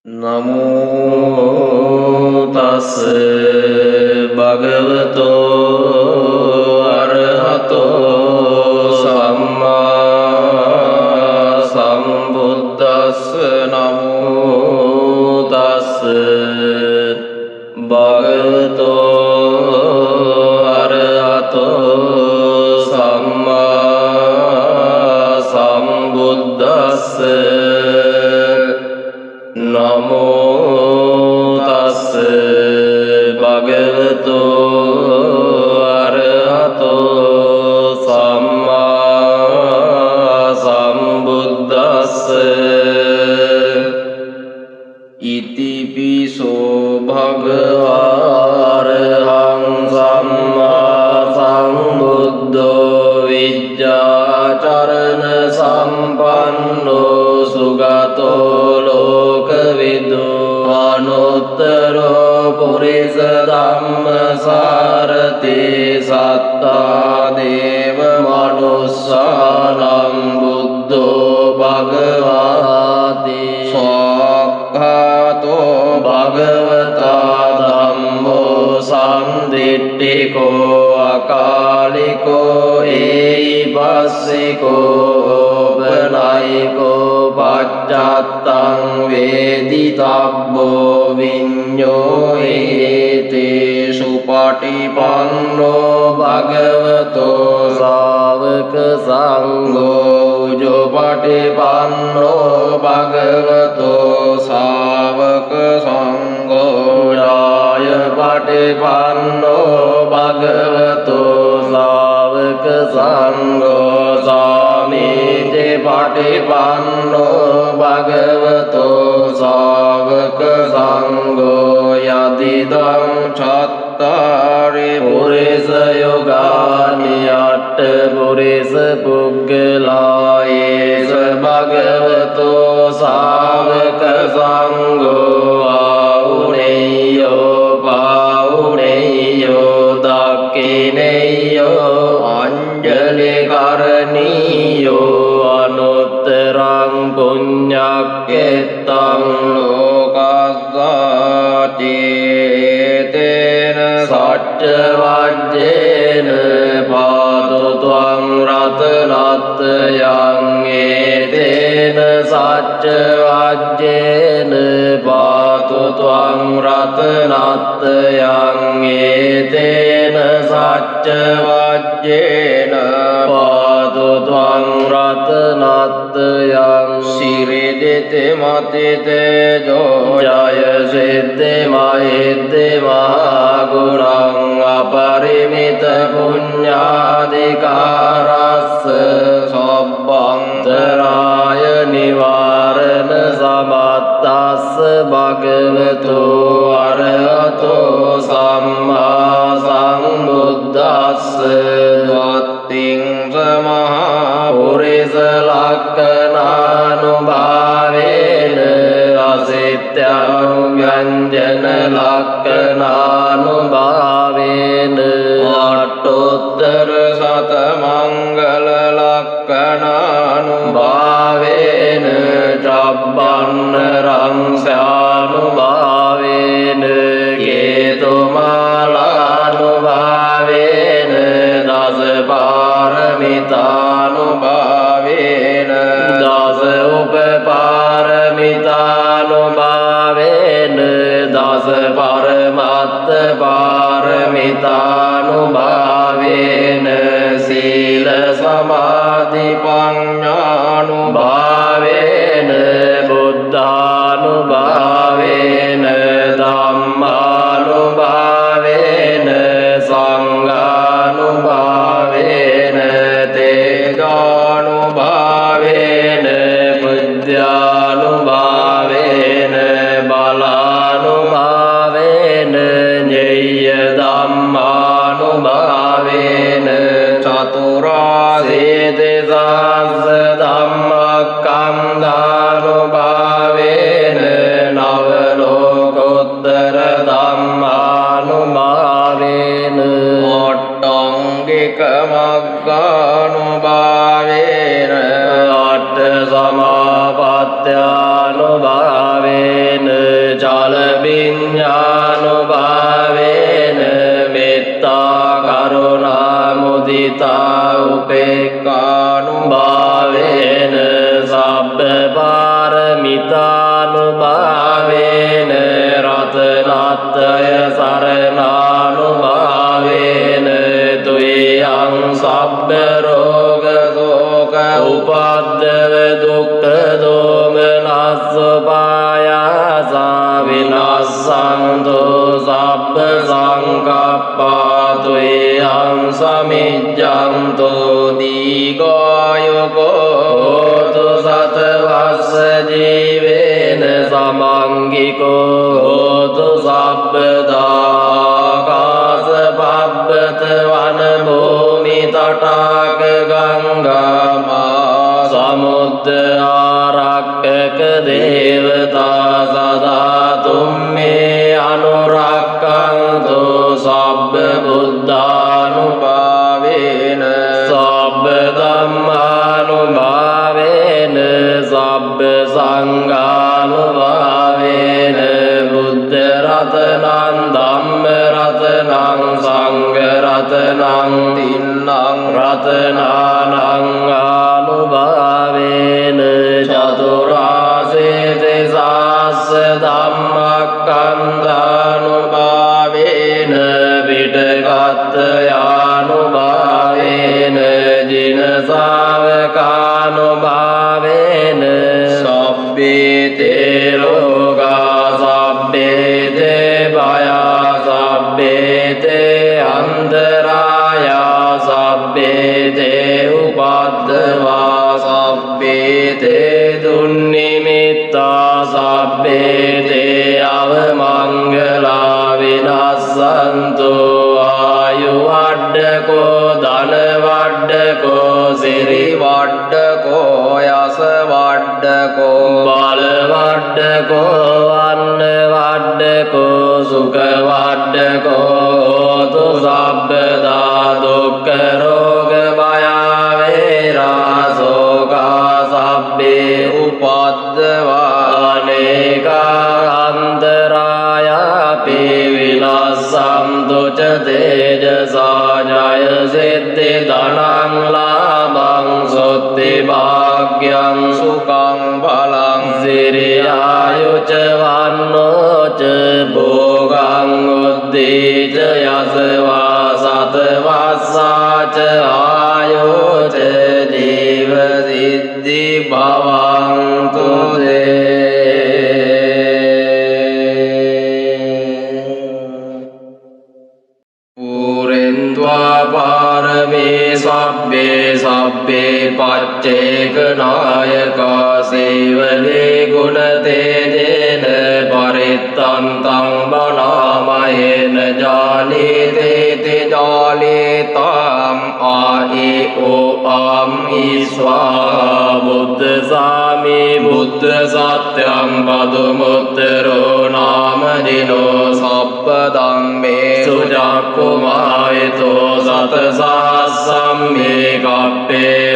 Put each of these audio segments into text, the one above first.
නමෝ තස් භගවතෝ අරහතෝ සම්මා සම්බුද්දස්ස නමෝ තස් භගවතෝ අරහතෝ සම්මා සම්බුද්දස්ස නමෝ තස් භගවතෝ අරහතෝ සම්මා සම්බුද්දස්ස ඉතිපිසෝ භගවා අරහං සම්මා සම්බුද්ධෝ විජ්ජාචරණ සම්පන්නෝ සුගතෝ අනුත්තරෝ පුරිස ධම්මසාරති සත්තා දේව මනුස්සානම් බුද්ධෝ භගවාති සක්ඛාතෝ භගවතා ධම්මෝ සම්දිට්ඨිකෝ අකාලිකෝ ඒයිපස්සිකෝ බලයිකෝ පච්චත්තං වේදිතබ්බෝ විඤ්ඤෝ ඒතේසු පටිපන්නෝ භගවතෝ ශාවක සංඝෝ උජෝ පටිපන්නෝ භගවතෝ ශාවක සංඝෝ යාය පටිපන්නෝ භගවතෝ ශාවක සංඝෝ සාමීච පටිපන්නෝ භගවතෝ ශාවක සංඝෝ යදිදං චත්තාරි පුරිස යෝගානි අට්ඨ පුරිස පුග්ගලායේස භගවතෝ ශාවක සංඝෝ ආඋනේයෝ පාඋනේයෝ දක්ඛිනේයෝ අංජලි කරණීයෝ අනුත්තරං පුඤ්ඤක්ඛෙත්තං ලෝකස්සාචේතේන සච්ච වජ්ජේන පාතු ත්වං රතනත්යං ඒතේන සච්ච වජ්ජේන පාතු ත්වං රතනත්යං ඒතේන සච්ච වජ්ජේන පාතු ත්වං රතනත්යං සිරිදිත මතිතේජෝ ජය සිද්ධි මහිද්දි මහගුණං අපරිමිත පුඤ්ඤාධිකාරස්ස සබ්බන්තරාය නිවාරණ සමත්තස්ස භගවතෝ අරහතෝ සම්මා සම්බුද්දස්ස වත්තිං සමහා පුරිස ලක්ඛනානුභාවේන අසිත්‍යං ලක්ඛනානුභාවේන අට්ඨෝත්තර සත මංගල ලක්ඛනානුභාවේන චබ්බන්න රංසානුභාවේන කේතුමාලානුභාවේන දස පාරමිතානුභාවේන දස උපපාරමිතානුභාවේන දස පරමත්ත පාරමිතානුභාවේන සීල සමාධි පඤ්ඤානුභාවේන බුද්ධානුභාවේන ධම්මානුභාවේන සංඝානුභාවේන තේජානුභාවේන බුද්ධානුභාවේන බලානුභාවේන ඤෙය්‍ය ධම්මානුභාවේන චතුරාසීති සහස්ස ධම්මස්කන්ධානුභාවේන නව ලෝකෝත්තර ධම්මානුභාවේන අට්ඨංගික මග්ගානුභාවේන අට්ඨ සමාපත්ත්‍යානුභාවේන උපද්දව දුක්ඛ දෝමනස්ස පායාසා විනස්සන්තෝ සබ්බ සංකප්පා තුයං සමිජ්ජන්තෝ දීඝායුකෝ හෝතු සතවස්ස ජීවේන සමංගිකෝ හෝතු සබ්බදාකාස පබ්බත වන භූමි තටාක ගංගාමා සමුද්ද ආරක්කක දේවතා සදා තුම්මේ අනුරක්ඛන්තෝ සබ්බ බුද්ධානුභාවේන සබ්බ ධම්මානුභාවේන සබ්බ සංඝානුභාවේන බුද්ධ රතනං ධම්ම රතනං සංඝ රතනං තින්නං රතනානං ආනුභාවේන චතුරාසේත සාස්ස ධම්මක්ඛන්ධානුභාවේන පිටකත්ත යානුභාවේන ජින ශාවකානුභාවේන සබ්බේ තේ රෝගා සබ්බේ තේ භයා සබ්බේ තේ අන්තරායා සබ්බේ තේ උපද්දවා සබ්බේ තේ දුන්නිමිත්තා සබ්බේ තේ අවමංගලා විනස්සන්තෝ ආයු වඩ්ඩකෝ ධන වඩ්ඩකෝ සිරි වඩ්ඩකෝ යස වඩ්ඩකෝ බල වඩ්ඩකෝ අන්න වඩ්ඩකෝ සුඛ වඩ්ඩකෝ හෝතු සබ්බදා දුක්ඛ රෝග භය වේරා සෝකා සබ්බේ උපද්දවා අනේකා අන්තරායාපි විනස්සන්තු ච තේජසා ජය සිද්ධි ධනං ලාභං සොත්ති භාග්‍යං සුඛං බලං සිරියායු ච වන්නෝ ච භෝගං උද්දීච යසවා සතවස්සා ච ආයෝ ච ජීව සිද්ධි භවන්තු දේ පුරෙන්ද්වා පාරමේ සබ්බේ සබ්බේ පච්චේක නායකා සේවලේ ගුණ තේජේන පරිත්තන්තං බනාමයේන ජාලේතේ තේ ජාලේතාම් ආයේ ඕ ආම් ඊස්වා බුද්ධ සාමි බුද්ධ සත්‍යං පදුමුත්තරෝ නාම දිනෝ සබ්බ ධම්මේ සුජක්කුමායතෝ සත සහස්සම්මේ කප්පේ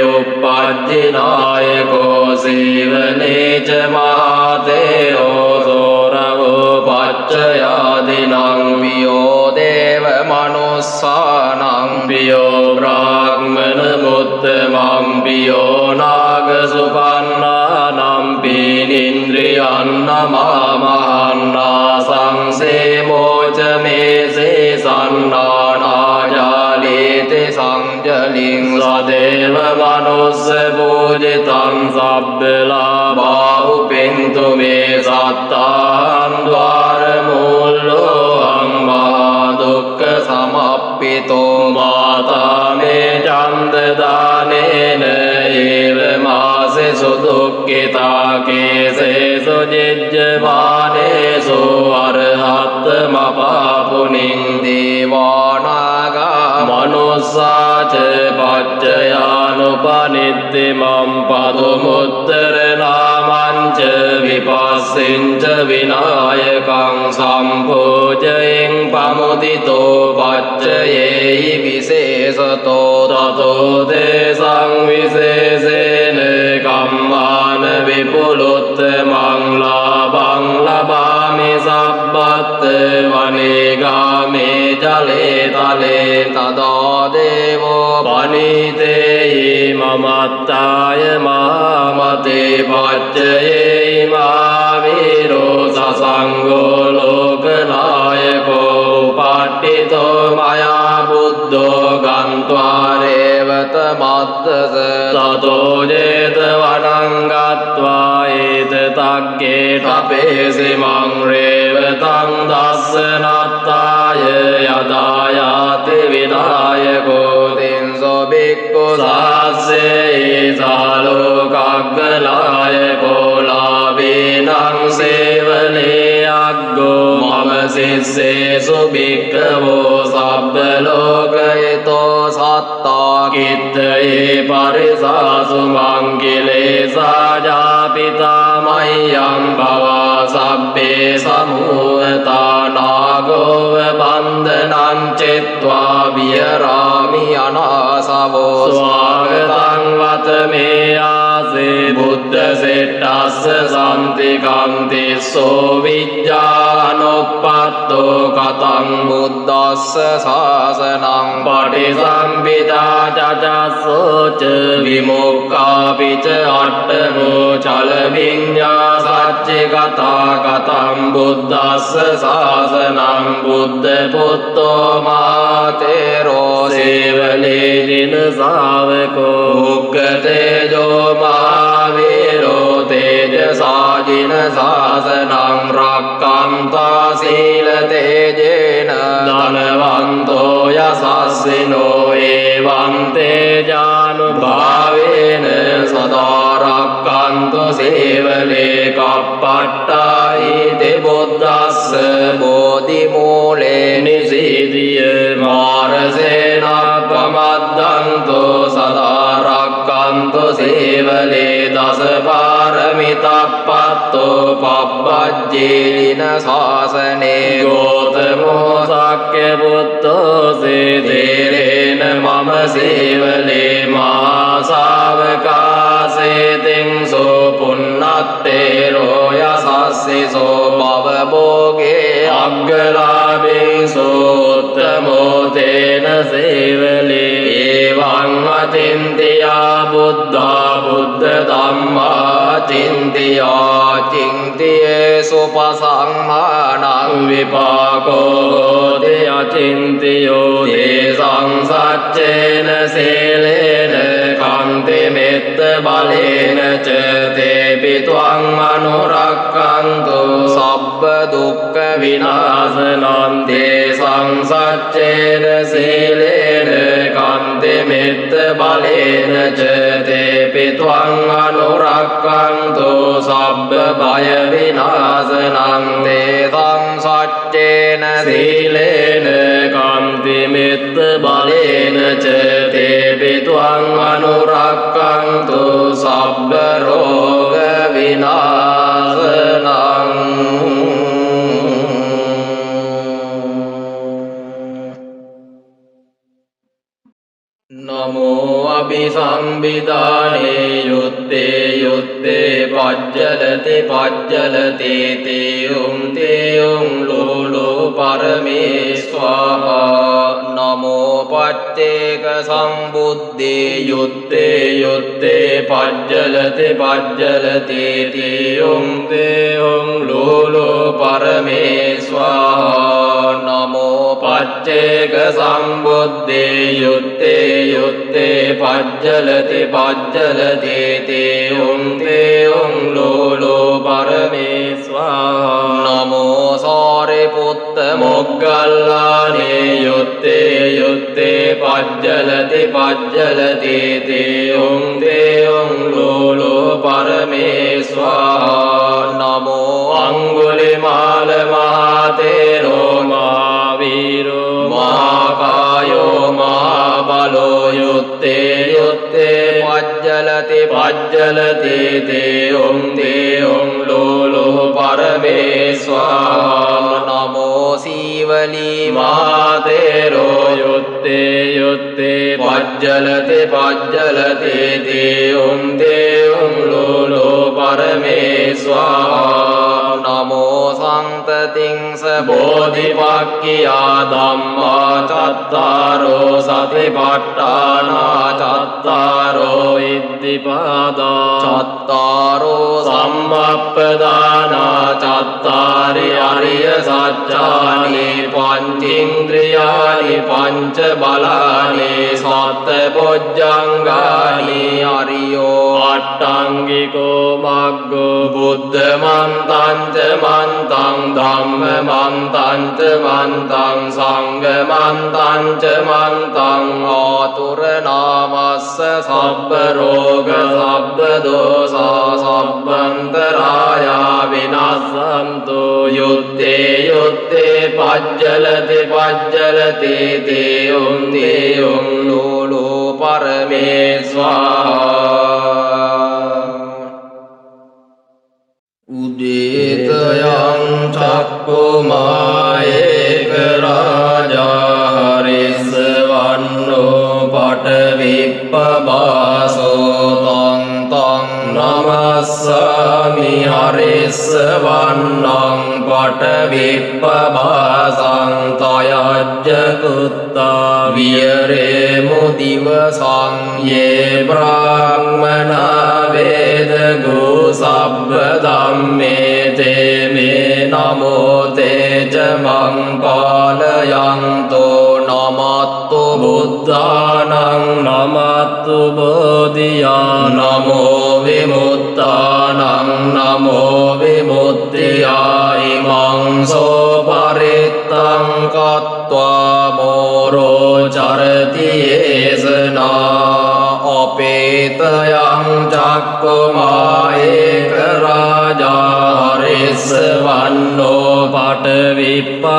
උප්පජ්ජිනායකෝ සීවනේ ච මහතේයෝ සෝරවෝ පච්චයාදිනං පියෝ දේව මනුස්සානං පියෝ බ්‍රාහ්මන මුත්තමං පියෝ නාග සුපන්නානම් පීනින්ද්‍රියං නමාමහන්නා සංසේමෝච මේසේ සන්නානාජාලේතේ සංජලින් සදේව මනුස්ස පූජිතං සබ්බලාභා උපෙන්තු මේ සත්තාන් ද්වාර මූල්ලෝහං මහා දුක්ඛ සමප්පිතෝ මාතා මේ චන්ද දානේන ඒව මාසෙසු දුක්ඛිතා කේසේසු ජිජ්ජමානේසු අරහත්තමපාපුනින් දේවානාගා මනුස්සාච පච්චයානුපනිත්තිමම් පදුමුත්තර නාමංච විපස්සෙන්ච විනායකං සම්පූජයෙන් පමුදිතෝ පච්චයේහි විශේෂතෝ තතෝ දේසං විශේෂේන කම්මාන විපුලුත්තමං ලාභං ලබාමි සබ්බත් වනේගාමේ ජලේ තලේ තදා දේවෝ පනිතේහි මමත්තාය මාමතේ පච්චයේහි මාවීරෝ සසංගෝ ලෝකනායකෝ පට්ඨිතෝ මයා බුද්ධෝ ගන්්වා රේවත මත්තස තතෝ ජේතවනං ගත්වා ඒත තග්ගේ තපේසිමං රේවතං දස්සනත්තාය යදා යාති විනායකෝ තින්සෝ බික්ඛු සාස්සේ සාලෝකග්ගලායකෝ ලාභේනං සේවනේ අග්ගෝ මම සිස්සේසු බික්ඛවෝ සබ්බ ලෝකයතෝ සත්තා කිත්තේ පරිසාසු මංගිලේසා ජාපිතා මය්‍යං භවා සබ්බේ සමුවතා නාගෝව බන්ධනං චෙත්වා විහරාමි අනාසවෝ ස්වාගතං වතමේ ආසේ බුද්ධ සෙට්ටස්ස සම්තිකං තිස්සෝ විජ්ජානොප්පත්තෝ කතං බුද්දස්ස සාසනං පටිසම්භිදා චචස්සෝච විමුක්ඛාපිච අට්ඨමෝ චල විඤ්ඤා සච්චේ කතා කතං බුද්දස්ස සාසනං බුද්ධ පුත්තෝ මාතේරෝ සේවලේ දින ශාවකෝ උග්ගතේජෝ මහාවීරෝ තේජසා ජින සාසනං රක්ඛන්තා සීල තේජේන ධනවන්තෝ යසස්සිනෝ එවං තේජානුභාවේන සදා රක්ඛන්තු සේවලේ කප්පට්ඨායි තේ බුද්දස්ස බෝධි මූලේ නිසීදිය මාරසේනප්පමද්දන්තෝ සදා රක්ඛන්තු සේවලේ දස පාරමිතප්පත්තෝ පබ්බජ්ජේන ශාසනේ ගෝතමෝ සක්්‍ය පුත්තෝ සේතේරේන මම සේවලේ මහා ශාවකාසේතින් සෝ පුන්නත්තේරෝ යසස්සිසෝ භව භෝගේ අග්ගලාභේ සෝත්තමෝ තේන සේවලේ එවං අචින්තියා බුද්ධා බුද්ධ ධම්මා චින්තියා චින්තියේසු පසංමානං විපාකෝ දේ අචින්තියෝ තේසං සච්චේන සීලේන කන්ති මෙත්ත බලේන ච තේපි ත්වං අනුරක්ඛන්තු සබ්බ දුක්ඛ විනාශනං තේසං සච්චේන සීලේන කන්ති මෙත්ත බලේන ච තේපි ත්වං අනුරක්ඛන්තු සබ්බ භය විනාශනං තේසං සච්චේන සීලේන කන්ති මෙත්ත බලේන ච තේපි ත්වං අනුරක්ඛන්තු සබ්බ රෝග විනාශනං නමෝ අභිසම්බිදානේ යුත්තේ යුත්තේ පජ්ජලති පජ්ජලති තේයුම් තේයුම් ලෝලෝ පරමේ ස්වාහා නමෝ පච්චේක සම්බුද්දේ යුත්තේ යුත්තේ පජ්ජලති පජ්ජලති තේයුම් තේයුම් ලෝලෝ පරමේ ස්වාහා නමෝ පච්චේක සම්බුද්දේ යුත්තේ යුත්තේ පජ්ජලති පජ්ජලති තේයුම් තේයුම් ලෝලෝ පරමේ ස්වාහා නමෝ සාරිපුත්ත මොග්ගල්ලානේ යුත්තේ යුත්තේ පජ්ජලති පජ්ජලති තේයුම් තේයුම් ලෝලෝ පරමේ ස්වාහා නමෝ අංගුලිමාල මහතේරෝ මහාවීරෝ මහාකායෝ මහාබලෝ යුත්තේ යුත්තේ පජ්ජලති පජ්ජලති තේයුම් තේයුම් ලෝලෝ පරමේ ස්වාහා නමෝ සීවලී මහතේරෝ යුත්තේ යුත්තේ පජ්ජලති පජ්ජලති තේයුම් තේයුම් ලෝලෝ පරමේ ස්වාහා නමෝ සන්ත තිංස බෝධිපක්ඛියා ධම්මා චත්තාරෝ සතිපට්ඨානා චත්තාරෝ ඉද්ධිපාදා චත්තාරෝ සම්මප්පදානා චත්තාරි අරිය සත්‍යානි පංචේන්ද්‍රියානි පංච බලානි සත්බොජ්ජංගානි අරියෝ අට්ඨංගිකෝ මග්ගෝ බුද්ධමන්තං ච මන්තං ධම්මමන්තං ච මන්තං සංඝමන්තං ච මන්තං ආතුර නාමස්ස සබ්බ රෝග සබ්බ දෝසා සබ්බන්තරායා විනාසන්තු යුත්තේ යුත්තේ පජ්ජලති පජ්ජලති තේයුම් තේයුම් ලෝලෝ පරමේස්වාහා උදේතයං චක්කුමායේක රාජා හරිස්සවන්නෝ පටවිප්පබාසෝ තං තං නමස්සාමි හරිස්සවන්නං පටවිප්පබාසං තයජ්ජ කුත්තා වියරේ මුදිවසං යේ බ්‍රාහ්මනා වේදගෝ සබ්බ ධම්මේ තේ මේ නමෝ තේජ මං පාලයන්තෝ නමත්තු බුද්ධානං නමත්තු බෝධියා නමෝ විමුක්තානං නමෝ විමුක්තියා ඉමං සෝ පරිත්තං කତ୍වා මෝරෝ චරති ඒසනා අපේතයං චක්කුමායේක රාජා හරිස්සවන්නෝ පටවිප්පබාසෝ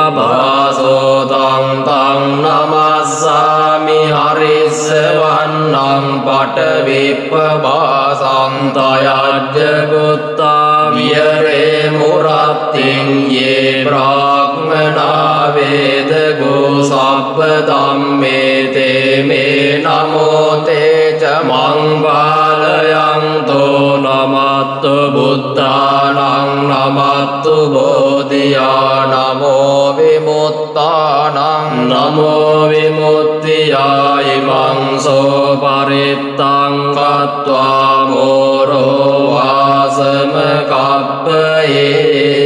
තං තං නමස්සාමි හරිස්සවන්නං පටවිප්පබාසං තයජ්ජ ගුත්තා වියරේ මුරත්තිං යේ බ්‍රාහ්මනා වේදගෝ සබ්බ ධම්මේ තේ මේ නමෝ තේච මං බාලයන්තෝ නමත්තු බුද්ධානං නමත්තු බෝධියා නමෝ විමුක්තානං නමෝ විමුක්තියා ඉමං සෝ පරිත්තං කତ୍වා මෝරෝ වාසම කප්පයේ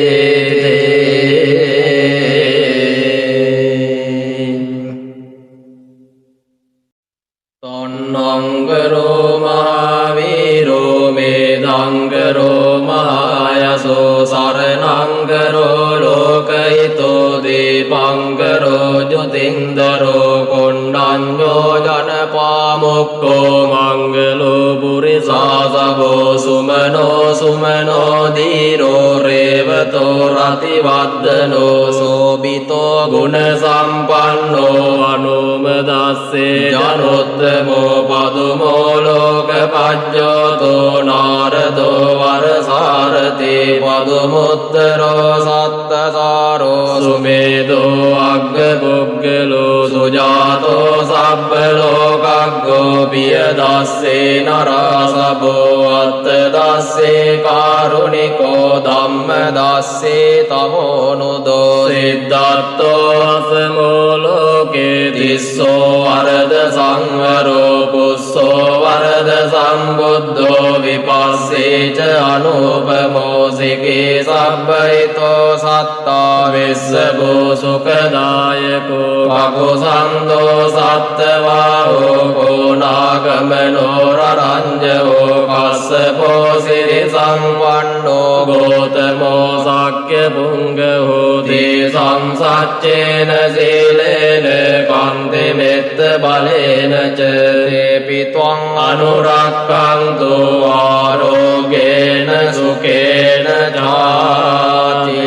තොන්නංගරෝ මහාවීරෝ මේදංගරෝ මහායසෝ සරණංගරෝ ලෝකහිතෝ දීපංගරෝ ජොතින්දරෝ කොණ්ඩඤ්ඤෝ ජනපාමුක්ඛෝ මංගලෝ පුරිසාසවෝ සුමනෝ සුමනෝ දීරෝ රේවතෝ රතිවද්දනෝ සෝබිතෝ ගුණ සම්පන්නෝ අනුමදස්සේ ජනොත්තමෝ පදුමෝ ලෝකපජ්ජෝතෝ නාරදෝ වරසාරති පදුමුත්තරෝ සත්තසාරෝ සුමේදෝ අග්ගපුග්ගලෝ සුජාතෝ සබ්බ ලෝකග්ගෝ පියදස්සේ නරසබෝ අත්තදස්සේ කාරුණිකෝ ධම්මදස්සේ තමෝනුදෝ සිද්ධාර්ථෝ අසමෝ ලෝකේ තිස්සෝ වරද සංවරෝ පුස්සෝ වරද සම්බුද්ධෝ විපස්සේච අනුපමෝ සිකේ සබ්බයිතෝ සත්තා විස්සබෝ සුඛදායකෝ පකුසන්தோ සත්තවාහෝ කෝනාගමනෝ රරංජෝ කස්සපෝ සිරි සංවන්නෝ ගෝතමෝ සක්්‍ය පුංගහෝ තේසං සච්චේන සීලේන කන්ති මෙත්ත බලේන ච තේපි ත්වං අනුරක්ඛන්තු ආරෝගේන සුකේන ජාති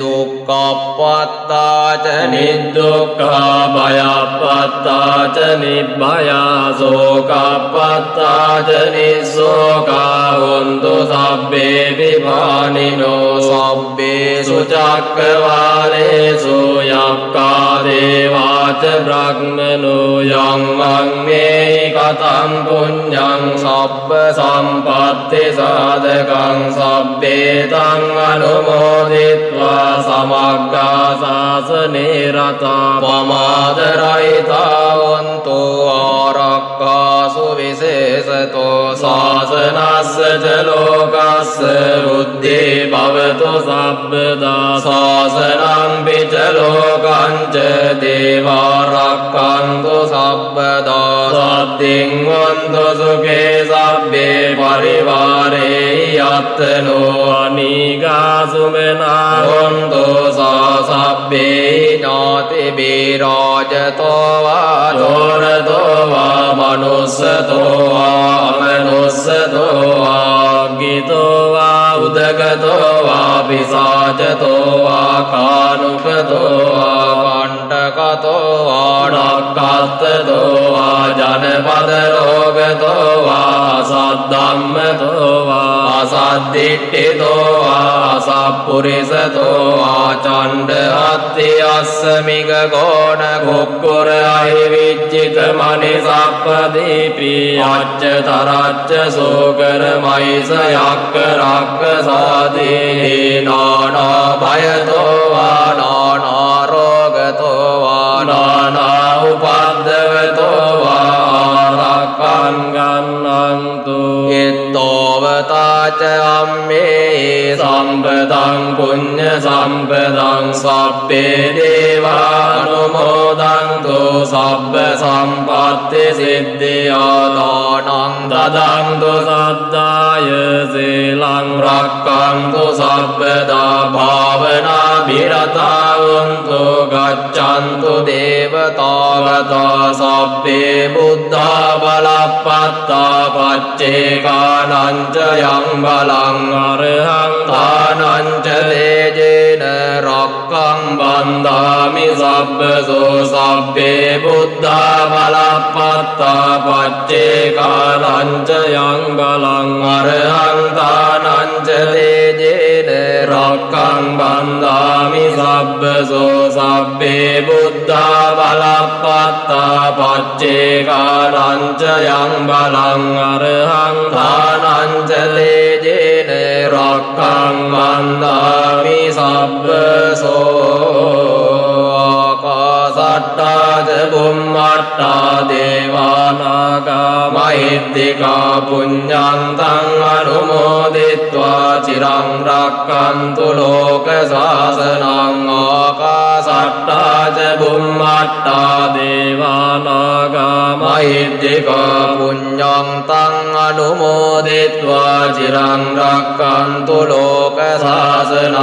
දුක්ඛප්පත්තාච නිදුක්ඛා භයප්පත්තාච නිබ්භයා සෝකප්පත්තාච නිස්සෝකා හොන්තු සබ්බේ විභානිනෝ සබ්බේසු චක්ඛවාලේසු යක්ඛා දේවාච බ්‍රහ්මනෝ යං අංමේ කතං පුඤ්ඤං සබ්බ සම්පත්ති සාධකං සබ්බේතං අනුමෝදිත්වා සමග්ගා සාසනේ රතා පමාදරයිතා වන්තු ආරක්ඛාසු විශේෂතෝ සාසනස්ස ච ලෝකස්ස බුද්ධේ භවතු සබ්බදා සාසනං පිච ලෝකං ච දේවා රක්ඛන්තු සබ්බදා සත්තිං වන්තු සුඛේ සබ්බේ පරිවාරේ යත්තනෝ අනිගා සුමනා වන්තු සබ්බේ ඥාති බිරාජතෝ වා චෝරතෝ වා මනුස්සතෝ වා අමනුස්සතෝ වා ගිතෝ වා උදගතෝ වා පිසාචතෝ වා කානුකතෝ වා කණ්ඨකතෝ වා නක්ඛත්තතෝ වා ජනපද රෝගතෝ වා සද්ධම්මතෝ වා අසද්ධිට්ඨිතෝ වා අසප්පුරිසතෝ වා චණ්ඩ අත්ති අස්සමික ගෝණ කුක්කුර අහිවිච්චිත මනිසප්පදීපි අච්ච තරච්ච සෝකර මයිස යක්ක රක්ක සාදී නානා භයතෝ වා නානා රෝගතෝ වා නානා උපද්දවතෝ වා රක්ඛං ගන්නන්තු ඉත්තෝවතාච අම්මේ සම්පදං පුඤ්ඤ සම්පදං සබ්බේ දේවානුමෝදන්තු සබ්බ සම්පත්ති සිද්ධියා දානං දදන්තු සද්දාය සීලං රක්ඛන්තු සබ්බදා භාවනා විරතාවන්තු ගච්ඡන්තු දේවතාවතා සබ්බේ බුද්ධා බලප්පත්තා පච්චේකානං ච යං බලං අරහං තානං ච තේජේන රක්ඛං බන්ධාමි සබ්බසෝ සබ්බේ බුද්ධා බලප්පත්තා පච්චේකානං ච යං බලං අරහං තානං ච තේජේන රක්ඛං බන්ධාමි සබ්බසෝ සබ්බේ බුද්ධා බලප්පත්තා පච්චේකානං ච යං බලං අරහං තානං ච තේජේන රක්ඛං බන්ධාමි සබ්බසෝ ආකාසට්ටා ච බුම්මට්ටා දේවානාගා මහිද්దికා පුඤ්ඤන්තං අනුමෝදිත්වා චිරං රක්ඛන්තු ලෝක සාසනං ආකාසට්ටා ච බුම්මට්ටා දේවානාගා මහිද්దికා පුඤ්ඤන්තං අනුමෝදිත්වා චිරං රක්ඛන්තු ලෝක සාසනං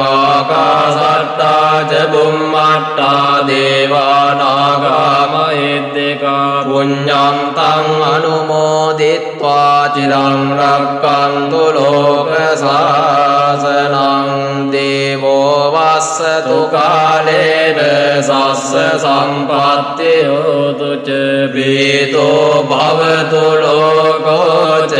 ආකාසට්ටා ච බුම්මට්ටා දේවානාගා මහිද්దికා පුඤ්ඤන්තං අනුමෝදිත්වා චිරං රක්ඛන්තු ලෝක සාසනං දේවෝ වස්සතු කාලේන සස්ස සම්පත්ති හෝතු ච ප්‍රීතෝ භවතු ලෝකෝ ච